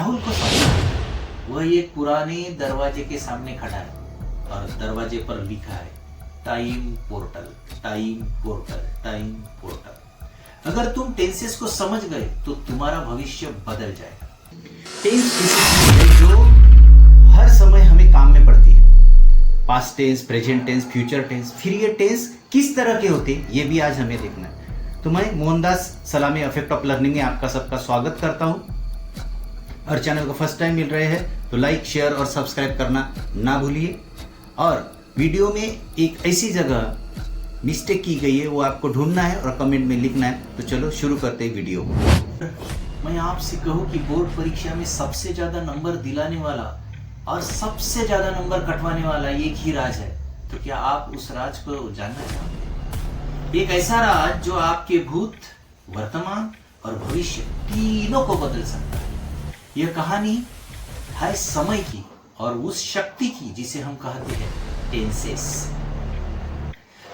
राहुल को सपना है। वह एक पुराने दरवाजे के सामने खड़ा है और दरवाजे पर लिखा है time portal, time portal, time portal. अगर तुम टेंसेस को समझ गए तो तुम्हारा भविष्य बदल जाएगा। टेंस ऐसी चीज है जो हर समय हमें काम में पड़ती है। Past tense, present tense, future tense. फिर ये टेंस किस तरह के होते हैं ये भी आज हमें देखना है। तो मैं मोहनदास सलामी इफेक्ट ऑफ लर्निंग में आपका सबका स्वागत करता हूं। और चैनल को फर्स्ट टाइम मिल रहे हैं तो लाइक, शेयर और सब्सक्राइब करना ना भूलिए। और वीडियो में एक ऐसी जगह मिस्टेक की गई है वो आपको ढूंढना है और कमेंट में लिखना है। तो चलो शुरू करते हैं वीडियो। मैं आपसे कहूँ कि बोर्ड परीक्षा में सबसे ज्यादा नंबर दिलाने वाला और सबसे ज्यादा नंबर कटवाने वाला एक ही राज है। तो क्या आप उस राज को जानना चाहते हैं? एक ऐसा राज जो आपके भूत, वर्तमान और भविष्य तीनों को बदल सकता है। यह कहानी है समय की और उस शक्ति की जिसे हम कहते हैं टेंसेस।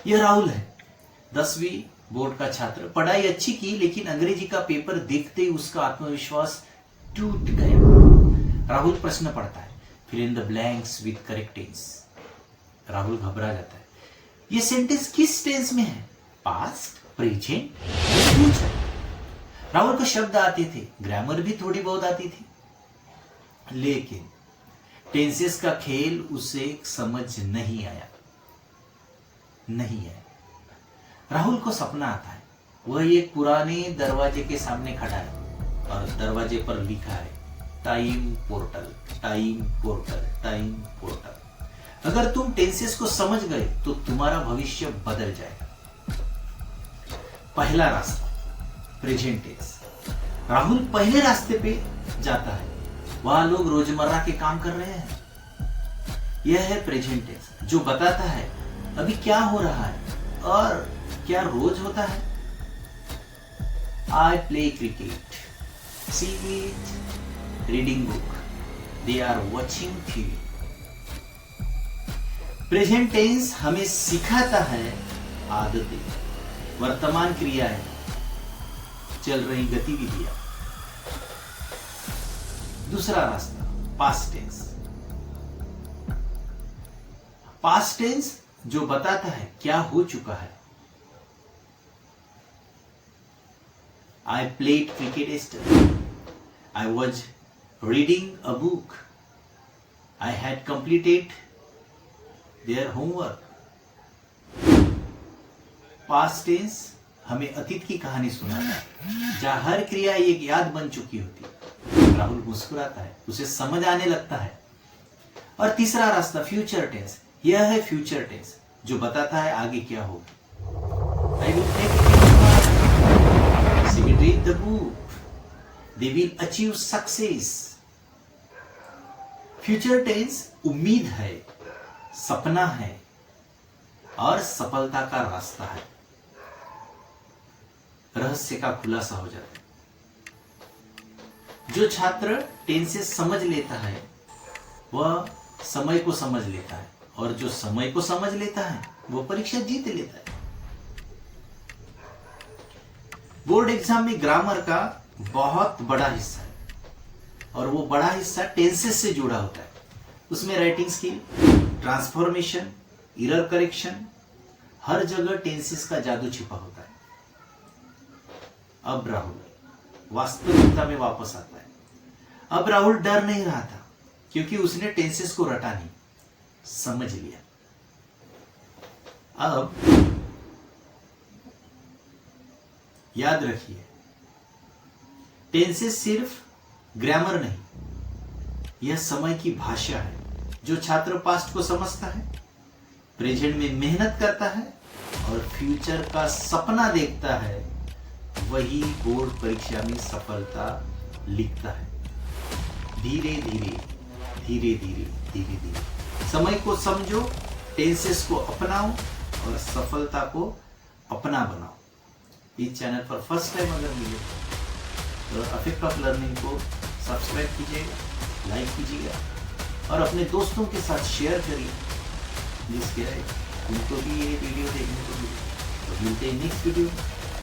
यह राहुल है, 10वीं बोर्ड का छात्र। पढ़ाई अच्छी की लेकिन अंग्रेजी का पेपर देखते ही उसका आत्मविश्वास टूट गया। राहुल प्रश्न पढ़ता है, fill in the blanks with correct tense. Rahul घबरा जाता है। यह सेंटेंस किस टेंस में है? Past, present, future. राहुल को शब्द आते थे, ग्रामर भी थोड़ी बहुत आती थी, लेकिन टेंसेस का खेल उसे समझ नहीं आया। राहुल को सपना आता है। वह एक पुराने दरवाजे के सामने खड़ा है और दरवाजे पर लिखा है time portal, time portal, time portal. अगर तुम टेंसेस को समझ गए तो तुम्हारा भविष्य बदल जाएगा। पहला रास्ता, प्रेजेंट टेंस। राहुल पहले रास्ते पे जाता है। वहां लोग रोजमर्रा के काम कर रहे हैं। यह है प्रेजेंट टेंस जो बताता है अभी क्या हो रहा है और क्या रोज होता है। I play cricket, see it, reading book, they are watching TV. Present tense हमें सिखाता है आदतें, वर्तमान क्रियाएं, चल रही गतिविधियां। दूसरा रास्ता, पास्ट टेंस। पास्ट टेंस जो बताता है क्या हो चुका है। I played cricket yesterday. I was reading a book. I had completed their homework. Past tense हमें अतीत की कहानी सुनाता है जहां हर क्रिया एक याद बन चुकी होती है। राहुल मुस्कुराता है, उसे समझ आने लगता है। और तीसरा रास्ता, फ्यूचर टेंस। यह है फ्यूचर टेंस जो बताता है आगे क्या होगा। I will take it. She will read the book. They will achieve success. Future tense उम्मीद है, सपना है और सफलता का रास्ता है। रहस्य का खुलासा हो जाता है। जो छात्र टेंसेस समझ लेता है वह समय को समझ लेता है और जो समय को समझ लेता है वो परीक्षा जीत लेता है। बोर्ड एग्जाम में ग्रामर का बहुत बड़ा हिस्सा है और वो बड़ा हिस्सा टेंसेस से जुड़ा होता है। उसमें writing skill, transformation, error correction, हर जगह टेंसेस का जादू छिपा होता है। अब राहुल वास्तविकता में वापस आता है। अब राहुल डर नहीं रहा था क्योंकि उसने टेंसेस को रटा नहीं, समझ लिया। अब याद रखिए, टेंसेस सिर्फ ग्रामर नहीं, यह समय की भाषा है। जो छात्र पास्ट को समझता है, प्रेजेंट में मेहनत करता है और फ्यूचर का सपना देखता है, वही बोर्ड परीक्षा में सफलता लिखता है। धीरे धीरे धीरे धीरे धीरे धीरे समय को समझो, टेंसेस को अपनाओ और सफलता को अपना बनाओ। इस चैनल पर फर्स्ट टाइम अगर मिले तो इफेक्ट ऑफ लर्निंग को सब्सक्राइब कीजिएगा, लाइक कीजिएगा और अपने दोस्तों के साथ शेयर करिए जिसके उनको भी ये वीडियो देखने को मिले। तो मिलते हैं नेक्स्ट वीडियो में।